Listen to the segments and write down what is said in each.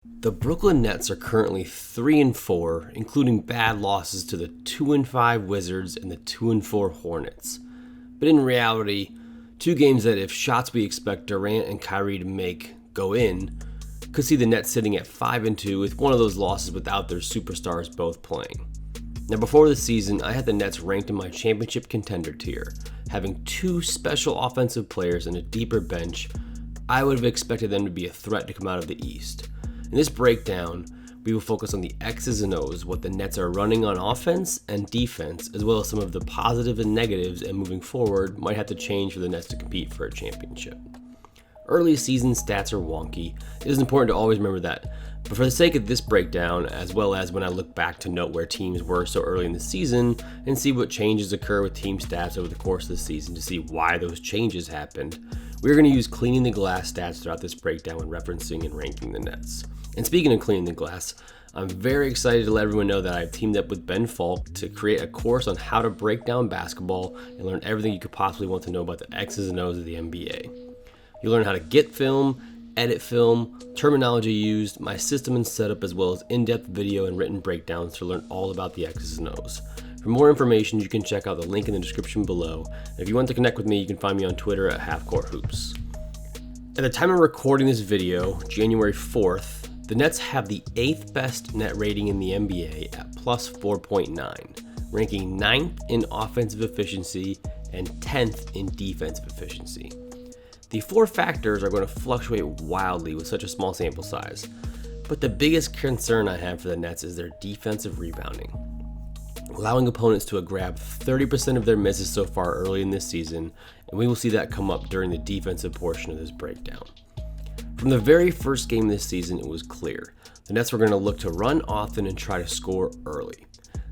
The Brooklyn Nets are currently 3-4, including bad losses to the 2-5 Wizards and the 2-4 Hornets. But in reality, two games that if shots we expect Durant and Kyrie to make go in, could see the Nets sitting at 5-2 with one of those losses without their superstars both playing. Now before the season, I had the Nets ranked in my championship contender tier. Having two special offensive players and a deeper bench, I would have expected them to be a threat to come out of the East. In this breakdown, we will focus on the X's and O's, what the Nets are running on offense and defense, as well as some of the positives and negatives and moving forward might have to change for the Nets to compete for a championship. Early season stats are wonky. It is important to always remember that. But for the sake of this breakdown, as well as when I look back to note where teams were so early in the season and see what changes occur with team stats over the course of the season to see why those changes happened, we're going to use cleaning the glass stats throughout this breakdown when referencing and ranking the Nets. And speaking of cleaning the glass, I'm very excited to let everyone know that I've teamed up with Ben Falk to create a course on how to break down basketball and learn everything you could possibly want to know about the X's and O's of the NBA. You'll learn how to get film, edit film, terminology used, my system and setup, as well as in-depth video and written breakdowns to learn all about the X's and O's. For more information, you can check out the link in the description below. And if you want to connect with me, you can find me on Twitter at halfcourthoops. At the time of recording this video, January 4th, the Nets have the 8th best net rating in the NBA at plus 4.9, ranking 9th in offensive efficiency and 10th in defensive efficiency. The four factors are going to fluctuate wildly with such a small sample size, but the biggest concern I have for the Nets is their defensive rebounding, allowing opponents to grab 30% of their misses so far early in this season, and we will see that come up during the defensive portion of this breakdown. From the very first game this season, it was clear. The Nets were going to look to run often and try to score early.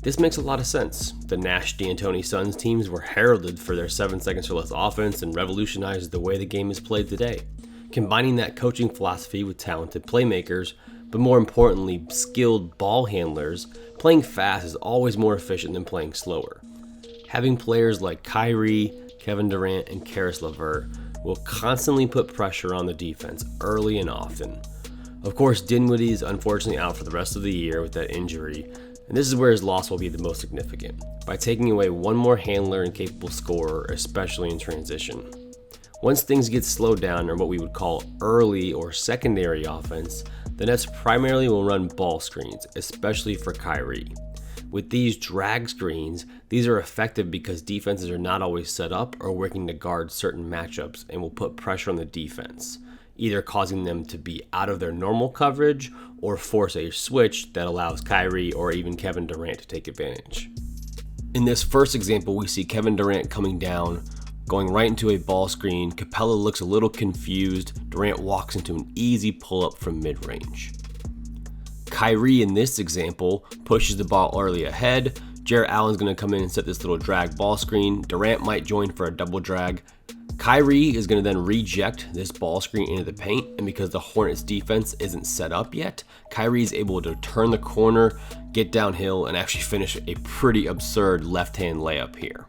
This makes a lot of sense. The Nash D'Antoni Suns teams were heralded for their 7 seconds or less offense and revolutionized the way the game is played today. Combining that coaching philosophy with talented playmakers, but more importantly, skilled ball handlers, playing fast is always more efficient than playing slower. Having players like Kyrie, Kevin Durant, and Caris LeVert will constantly put pressure on the defense early and often. Of course, Dinwiddie is unfortunately out for the rest of the year with that injury, and this is where his loss will be the most significant, by taking away one more handler and capable scorer, especially in transition. Once things get slowed down or what we would call early or secondary offense, the Nets primarily will run ball screens, especially for Kyrie. With these drag screens, these are effective because defenses are not always set up or working to guard certain matchups and will put pressure on the defense, either causing them to be out of their normal coverage or force a switch that allows Kyrie or even Kevin Durant to take advantage. In this first example, we see Kevin Durant coming down, going right into a ball screen. Capella looks a little confused. Durant walks into an easy pull-up from mid-range. Kyrie, in this example, pushes the ball early ahead. Jarrett Allen's going to come in and set this little drag ball screen. Durant might join for a double drag. Kyrie is going to then reject this ball screen into the paint, and because the Hornets defense isn't set up yet, Kyrie is able to turn the corner, get downhill, and actually finish a pretty absurd left-hand layup here.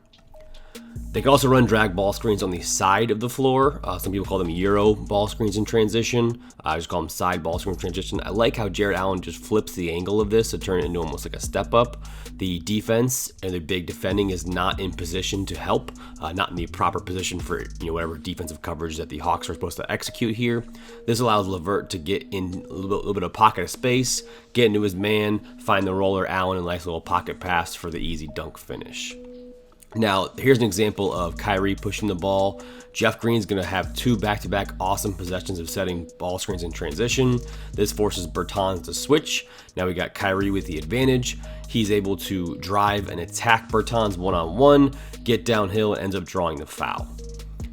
They can also run drag ball screens on the side of the floor. Some people call them Euro ball screens in transition. I just call them side ball screen transition. I like how Jarrett Allen just flips the angle of this to turn it into almost like a step up. The defense and the big defending is not in position to help, not in the proper position for whatever defensive coverage that the Hawks are supposed to execute here. This allows LeVert to get in a little bit of pocket of space, get into his man, find the roller Allen, and a nice little pocket pass for the easy dunk finish. Now, here's an example of Kyrie pushing the ball. Jeff Green's going to have two back-to-back awesome possessions of setting ball screens in transition. This forces Bertans to switch. Now we got Kyrie with the advantage. He's able to drive and attack Bertans one-on-one, get downhill, and ends up drawing the foul.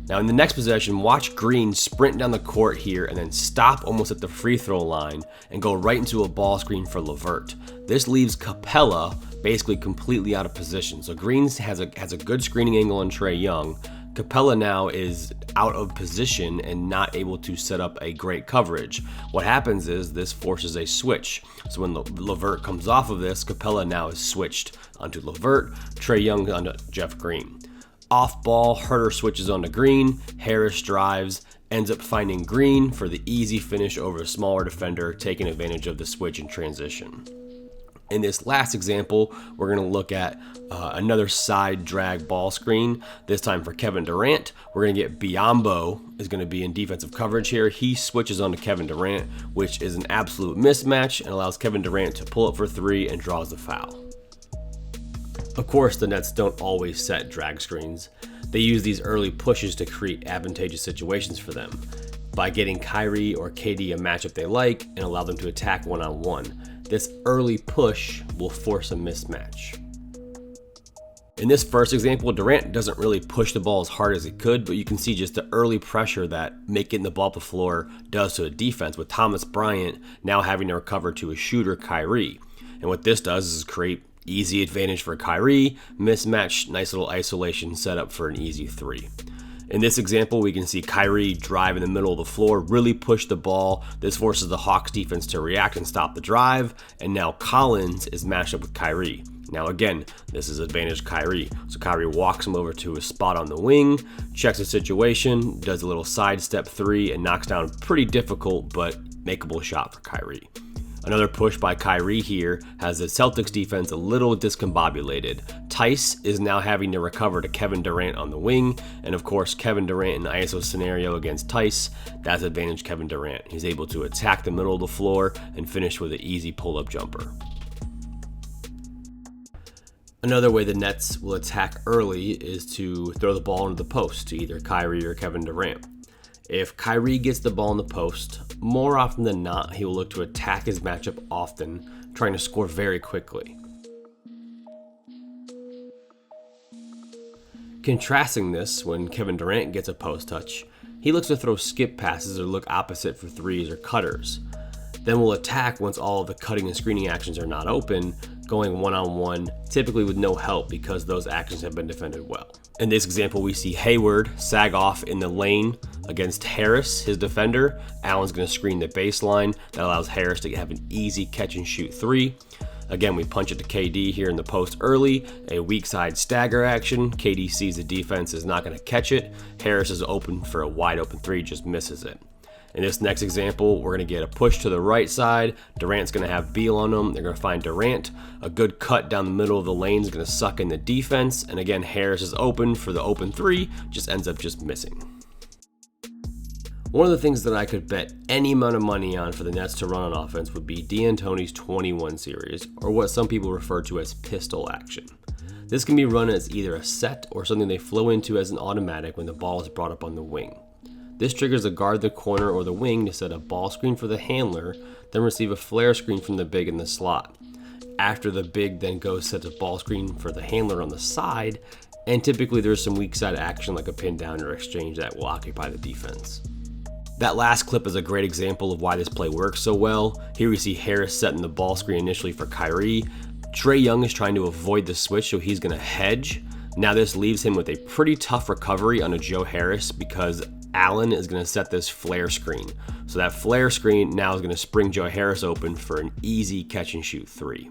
Now in the next possession, watch Green sprint down the court here and then stop almost at the free throw line and go right into a ball screen for LeVert. This leaves Capella basically completely out of position. So Green has a good screening angle on Trae Young. Capella now is out of position and not able to set up a great coverage. What happens is this forces a switch. So when LeVert comes off of this, Capella now is switched onto LeVert, Trae Young onto Jeff Green. Off ball, Herter switches onto Green, Harris drives, ends up finding Green for the easy finish over a smaller defender, taking advantage of the switch in transition. In this last example, we're going to look at another side drag ball screen, this time for Kevin Durant. We're going to get Biyombo is going to be in defensive coverage here. He switches on to Kevin Durant, which is an absolute mismatch and allows Kevin Durant to pull up for three and draws the foul. Of course, the Nets don't always set drag screens. They use these early pushes to create advantageous situations for them by getting Kyrie or KD a matchup they like and allow them to attack one-on-one. This early push will force a mismatch. In this first example, Durant doesn't really push the ball as hard as he could, but you can see just the early pressure that getting the ball up the floor does to a defense, with Thomas Bryant now having to recover to a shooter, Kyrie. And what this does is create easy advantage for Kyrie, mismatch, nice little isolation setup for an easy three. In this example, we can see Kyrie drive in the middle of the floor, really push the ball. This forces the Hawks defense to react and stop the drive. And now Collins is matched up with Kyrie. Now again, this is advantage Kyrie. So Kyrie walks him over to his spot on the wing, checks the situation, does a little sidestep three, and knocks down a pretty difficult but makeable shot for Kyrie. Another push by Kyrie here has the Celtics defense a little discombobulated. Tice is now having to recover to Kevin Durant on the wing, and of course Kevin Durant in the ISO scenario against Tice, that's advantage Kevin Durant. He's able to attack the middle of the floor and finish with an easy pull-up jumper. Another way the Nets will attack early is to throw the ball into the post to either Kyrie or Kevin Durant. If Kyrie gets the ball in the post, more often than not, he will look to attack his matchup often, trying to score very quickly. Contrasting this, when Kevin Durant gets a post touch, he looks to throw skip passes or look opposite for threes or cutters. Then will attack once all of the cutting and screening actions are not open, going one-on-one, typically with no help because those actions have been defended well. In this example, we see Hayward sag off in the lane against Harris, his defender. Allen's going to screen the baseline. That allows Harris to have an easy catch and shoot three. Again, we punch it to KD here in the post early, a weak side stagger action. KD sees the defense is not going to catch it. Harris is open for a wide open three, just misses it. In this next example, we're going to get a push to the right side. Durant's going to have Beal on him. They're going to find Durant. A good cut down the middle of the lane is going to suck in the defense. And again, Harris is open for the open three, just ends up just missing. One of the things that I could bet any amount of money on for the Nets to run on offense would be D'Antoni's 21 series, or what some people refer to as pistol action. This can be run as either a set or something they flow into as an automatic when the ball is brought up on the wing. This triggers a guard the corner or the wing to set a ball screen for the handler, then receive a flare screen from the big in the slot. After the big then goes set a ball screen for the handler on the side, and typically there's some weak side action like a pin down or exchange that will occupy the defense. That last clip is a great example of why this play works so well. Here we see Harris setting the ball screen initially for Kyrie. Trae Young is trying to avoid the switch, so he's going to hedge. Now this leaves him with a pretty tough recovery on a Joe Harris because Allen is going to set this flare screen. So that flare screen now is going to spring Joe Harris open for an easy catch and shoot three.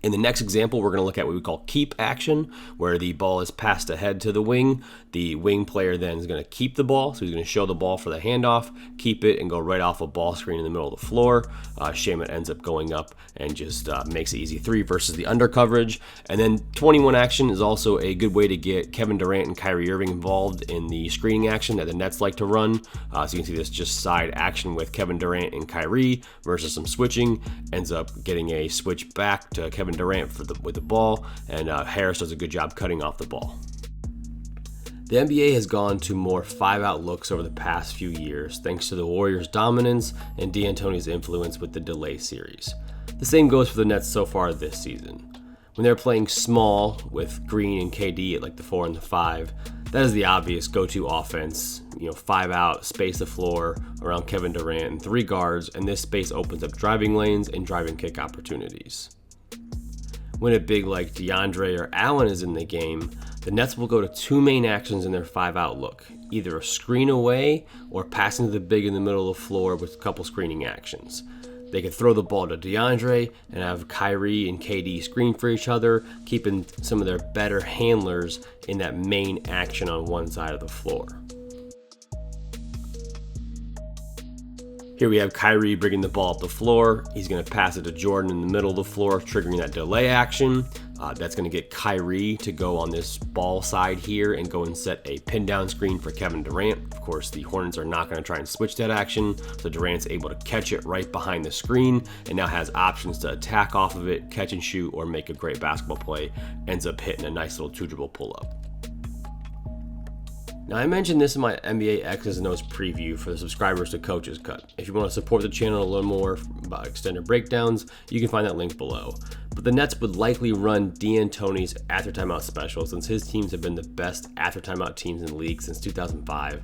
In the next example, we're going to look at what we call keep action, where the ball is passed ahead to the wing. The wing player then is going to keep the ball, so he's going to show the ball for the handoff, keep it, and go right off a ball screen in the middle of the floor. Shamet ends up going up and just makes an easy three versus the under coverage. And then 21 action is also a good way to get Kevin Durant and Kyrie Irving involved in the screening action that the Nets like to run. So you can see this just side action with Kevin Durant and Kyrie versus some switching. Ends up getting a switch back to Kevin Durant with the ball, and Harris does a good job cutting off the ball. The NBA has gone to more 5-out looks over the past few years, thanks to the Warriors' dominance and D'Antoni's influence with the delay series. The same goes for the Nets so far this season. When they're playing small with Green and KD at like the 4 and the 5, that is the obvious go-to offense. 5-out, space the floor around Kevin Durant and 3 guards, and this space opens up driving lanes and driving kick opportunities. When a big like DeAndre or Allen is in the game, the Nets will go to 2 main actions in their 5-out look, either a screen away or passing to the big in the middle of the floor with a couple screening actions. They could throw the ball to DeAndre and have Kyrie and KD screen for each other, keeping some of their better handlers in that main action on one side of the floor. Here we have Kyrie bringing the ball up the floor. He's going to pass it to Jordan in the middle of the floor, triggering that delay action. That's going to get Kyrie to go on this ball side here and go and set a pin down screen for Kevin Durant. Of course, the Hornets are not going to try and switch that action, so Durant's able to catch it right behind the screen and now has options to attack off of it, catch and shoot, or make a great basketball play. Ends up hitting a nice little two dribble pull up. Now, I mentioned this in my NBA X's and O's preview for the subscribers to Coach's Cut. If you want to support the channel and learn more about extended breakdowns, you can find that link below. But the Nets would likely run D'Antoni's after timeout special, since his teams have been the best after timeout teams in the league since 2005,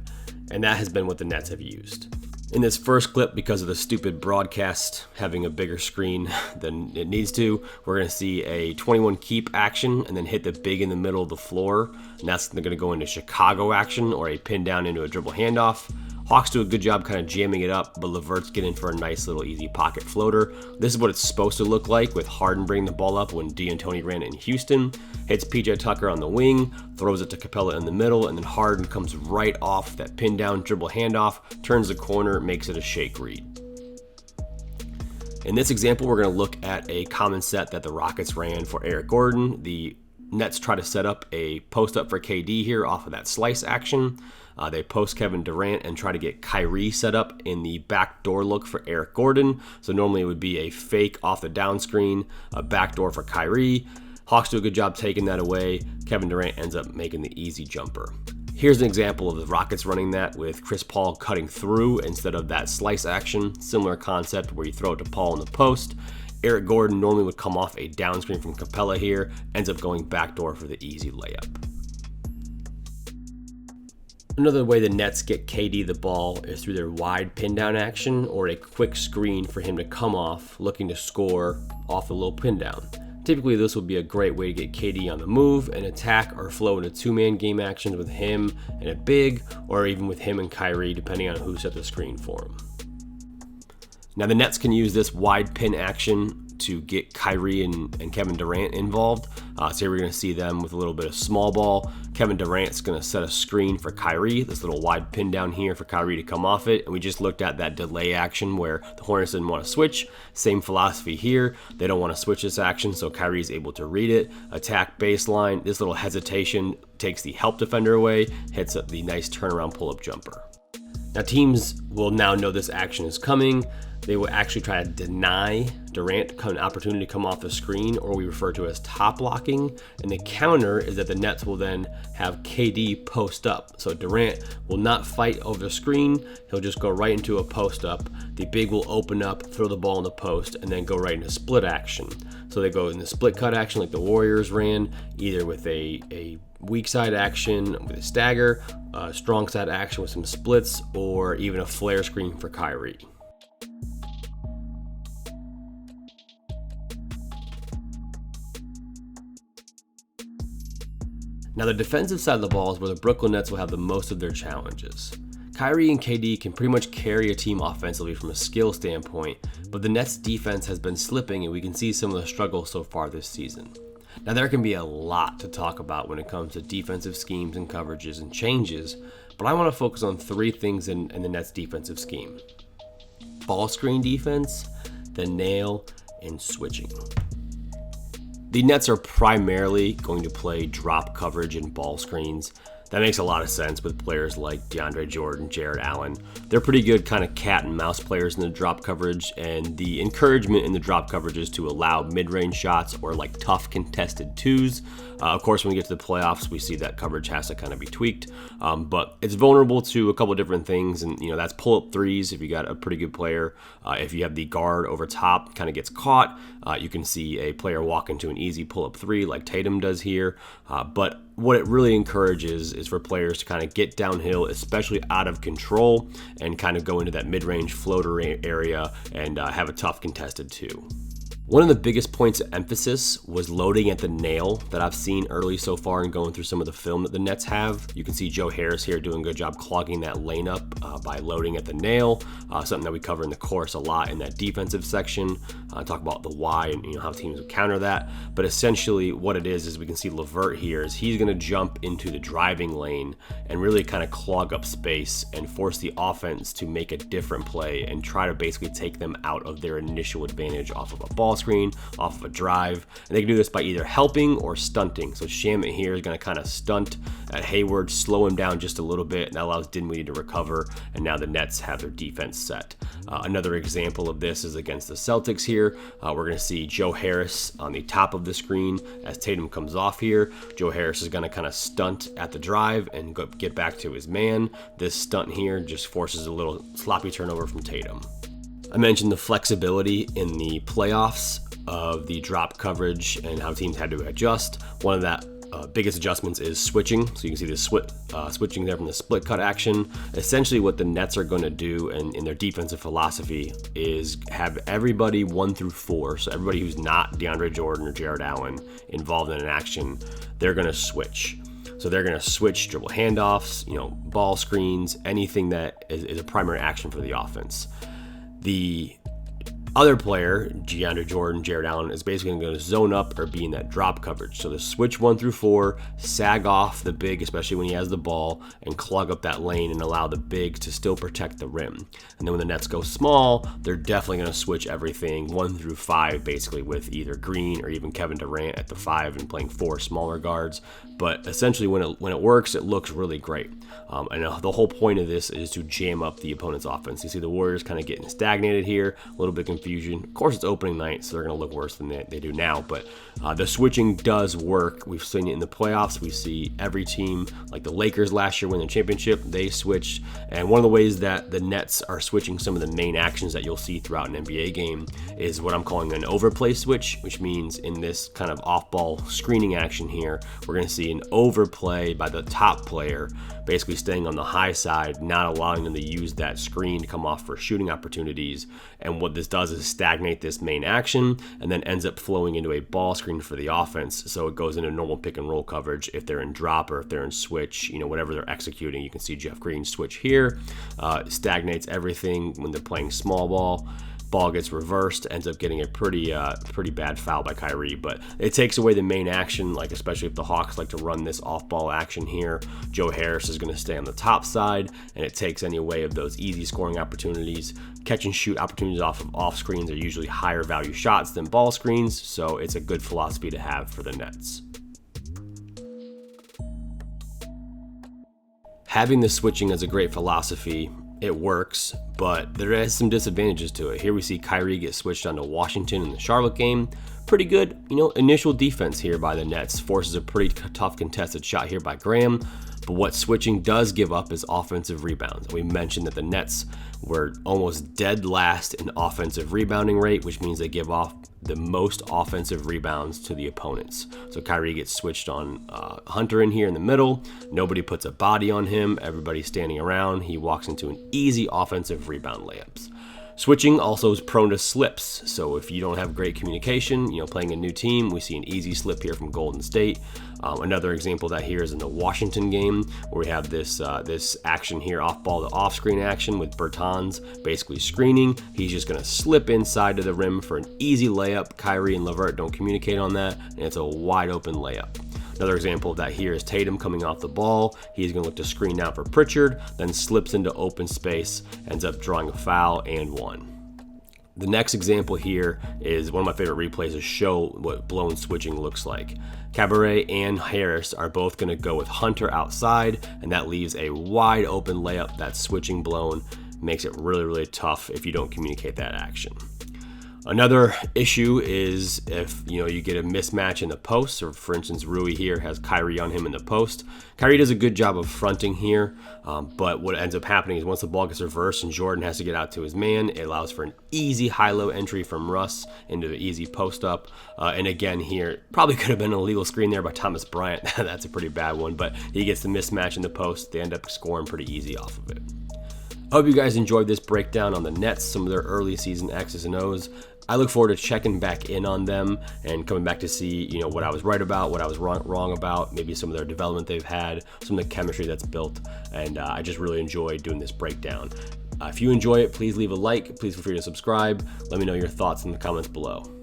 and that has been what the Nets have used. In this first clip, because of the stupid broadcast having a bigger screen than it needs to, we're going to see a 21 keep action and then hit the big in the middle of the floor. And that's going to go into Chicago action or a pin down into a dribble handoff. Hawks do a good job kind of jamming it up, but LeVert's getting for a nice little easy pocket floater. This is what it's supposed to look like with Harden bringing the ball up when D'Antoni ran it in Houston. Hits PJ Tucker on the wing, throws it to Capella in the middle, and then Harden comes right off that pin down dribble handoff, turns the corner, makes it a shake read. In this example, we're going to look at a common set that the Rockets ran for Eric Gordon. The Nets try to set up a post up for KD here off of that slice action. They post Kevin Durant and try to get Kyrie set up in the backdoor look for Eric Gordon. So normally it would be a fake off the down screen, a backdoor for Kyrie. Hawks do a good job taking that away. Kevin Durant ends up making the easy jumper. Here's an example of the Rockets running that with Chris Paul cutting through instead of that slice action. Similar concept where you throw it to Paul in the post. Eric Gordon normally would come off a down screen from Capella here, ends up going backdoor for the easy layup. Another way the Nets get KD the ball is through their wide pin down action or a quick screen for him to come off looking to score off the low pin down. Typically, this would be a great way to get KD on the move and attack or flow into two-man game actions with him and a big, or even with him and Kyrie, depending on who set the screen for him. Now, the Nets can use this wide pin action to get Kyrie and Kevin Durant involved. So here we're going to see them with a little bit of small ball. Kevin Durant's going to set a screen for Kyrie, this little wide pin down here for Kyrie to come off it. And we just looked at that delay action where the Hornets didn't want to switch. Same philosophy here. They don't want to switch this action, so Kyrie's able to read it, attack baseline. This little hesitation takes the help defender away, hits the nice turnaround pull-up jumper. Now, teams will now know this action is coming. They will actually try to deny Durant an opportunity to come off the screen, or we refer to as top blocking. And the counter is that the Nets will then have KD post up. So Durant will not fight over the screen. He'll just go right into a post up. The big will open up, throw the ball in the post, and then go right into split action. So they go in the split cut action like the Warriors ran, either with a weak side action with a stagger, a strong side action with some splits, or even a flare screen for Kyrie. Now, the defensive side of the ball is where the Brooklyn Nets will have the most of their challenges. Kyrie and KD can pretty much carry a team offensively from a skill standpoint, but the Nets' defense has been slipping, and we can see some of the struggles so far this season. Now, there can be a lot to talk about when it comes to defensive schemes and coverages and changes, but I want to focus on three things in the Nets' defensive scheme: ball screen defense, the nail, and switching. The Nets are primarily going to play drop coverage and ball screens. That makes a lot of sense with players like DeAndre Jordan, Jared Allen. They're pretty good kind of cat and mouse players in the drop coverage, and the encouragement in the drop coverage is to allow mid-range shots or like tough contested twos. Of course, when we get to the playoffs, we see that coverage has to kind of be tweaked, but it's vulnerable to a couple different things, and that's pull-up threes if you got a pretty good player. If you have the guard over top, kind of gets caught, you can see a player walk into an easy pull-up three like Tatum does here, but what it really encourages is for players to kind of get downhill, especially out of control, and kind of go into that mid-range floater area and have a tough contested two. One of the biggest points of emphasis was loading at the nail that I've seen early so far and going through some of the film that the Nets have. You can see Joe Harris here doing a good job clogging that lane up by loading at the nail, something that we cover in the course a lot in that defensive section. Talk about the why and how teams would counter that. But essentially what it is we can see LeVert here is he's going to jump into the driving lane and really kind of clog up space and force the offense to make a different play and try to basically take them out of their initial advantage off of a ball screen, off of a drive. And they can do this by either helping or stunting. So Shamet here is going to kind of stunt at Hayward, slow him down just a little bit, and that allows Dinwiddie to recover, and now the Nets have their defense set. Another example of this is against the Celtics here. We're going to see Joe Harris on the top of the screen as Tatum comes off here. Joe Harris is going to kind of stunt at the drive and get back to his man. This stunt here just forces a little sloppy turnover from Tatum. I mentioned the flexibility in the playoffs of the drop coverage and how teams had to adjust. One of that biggest adjustments is switching. So you can see the switching there from the split cut action. Essentially what the Nets are going to do in their defensive philosophy is have everybody 1 through 4. So everybody who's not DeAndre Jordan or Jared Allen involved in an action, they're going to switch. So they're going to switch dribble handoffs, ball screens, anything that is a primary action for the offense. The other player, DeAndre Jordan, Jared Allen, is basically going to zone up or be in that drop coverage. So the switch 1 through 4, sag off the big, especially when he has the ball, and clog up that lane and allow the big to still protect the rim. And then when the Nets go small, they're definitely going to switch everything 1 through 5, basically with either Green or even Kevin Durant at the 5 and playing 4 smaller guards. But essentially when it works, it looks really great. And the whole point of this is to jam up the opponent's offense. You see the Warriors kind of getting stagnated here, a little bit of confusion. Of course, it's opening night, so they're going to look worse than they do now. But the switching does work. We've seen it in the playoffs. We see every team, like the Lakers last year win the championship, they switched. And one of the ways that the Nets are switching some of the main actions that you'll see throughout an NBA game is what I'm calling an overplay switch, which means in this kind of off-ball screening action here, we're going to see an overplay by the top player, basically staying on the high side, not allowing them to use that screen to come off for shooting opportunities. And what this does is stagnate this main action and then ends up flowing into a ball screen for the offense. So it goes into normal pick and roll coverage if they're in drop or if they're in switch, whatever they're executing. You can see Jeff Green switch here, stagnates everything when they're playing small ball. Ball gets reversed, ends up getting a pretty bad foul by Kyrie, but it takes away the main action, like especially if the Hawks like to run this off-ball action here. Joe Harris is going to stay on the top side, and it takes any away of those easy scoring opportunities. Catch and shoot opportunities off screens are usually higher value shots than ball screens, so it's a good philosophy to have for the Nets. Having the switching as a great philosophy, it works, but there is some disadvantages to it. Here we see Kyrie get switched onto Washington in the Charlotte game. Pretty good, initial defense here by the Nets. Forces a pretty tough contested shot here by Graham. But what switching does give up is offensive rebounds. We mentioned that the Nets were almost dead last in offensive rebounding rate, which means they give off the most offensive rebounds to the opponents. So Kyrie gets switched on Hunter in here in the middle. Nobody puts a body on him. Everybody's standing around. He walks into an easy offensive rebound layups. Switching also is prone to slips. So if you don't have great communication, playing a new team, we see an easy slip here from Golden State. Another example of that here is in the Washington game, where we have this action here, off ball to off screen action with Bertans basically screening. He's just going to slip inside to the rim for an easy layup. Kyrie and LeVert don't communicate on that, and it's a wide open layup. Another example of that here is Tatum coming off the ball. He's going to look to screen out for Pritchard, then slips into open space, ends up drawing a foul and one. The next example here is one of my favorite replays to show what blown switching looks like. Cabaret and Harris are both going to go with Hunter outside, and that leaves a wide open layup. That switching blown makes it really, really tough if you don't communicate that action. Another issue is if you get a mismatch in the post, or for instance Rui here has Kyrie on him in the post. Kyrie does a good job of fronting here, but what ends up happening is once the ball gets reversed and Jordan has to get out to his man, it allows for an easy high-low entry from Russ into the easy post-up. And again here, probably could have been an illegal screen there by Thomas Bryant. That's a pretty bad one, but he gets the mismatch in the post. They end up scoring pretty easy off of it. I hope you guys enjoyed this breakdown on the Nets, some of their early season X's and O's. I look forward to checking back in on them and coming back to see, what I was right about, what I was wrong about, maybe some of their development they've had, some of the chemistry that's built, and I just really enjoy doing this breakdown. If you enjoy it, please leave a like. Please feel free to subscribe. Let me know your thoughts in the comments below.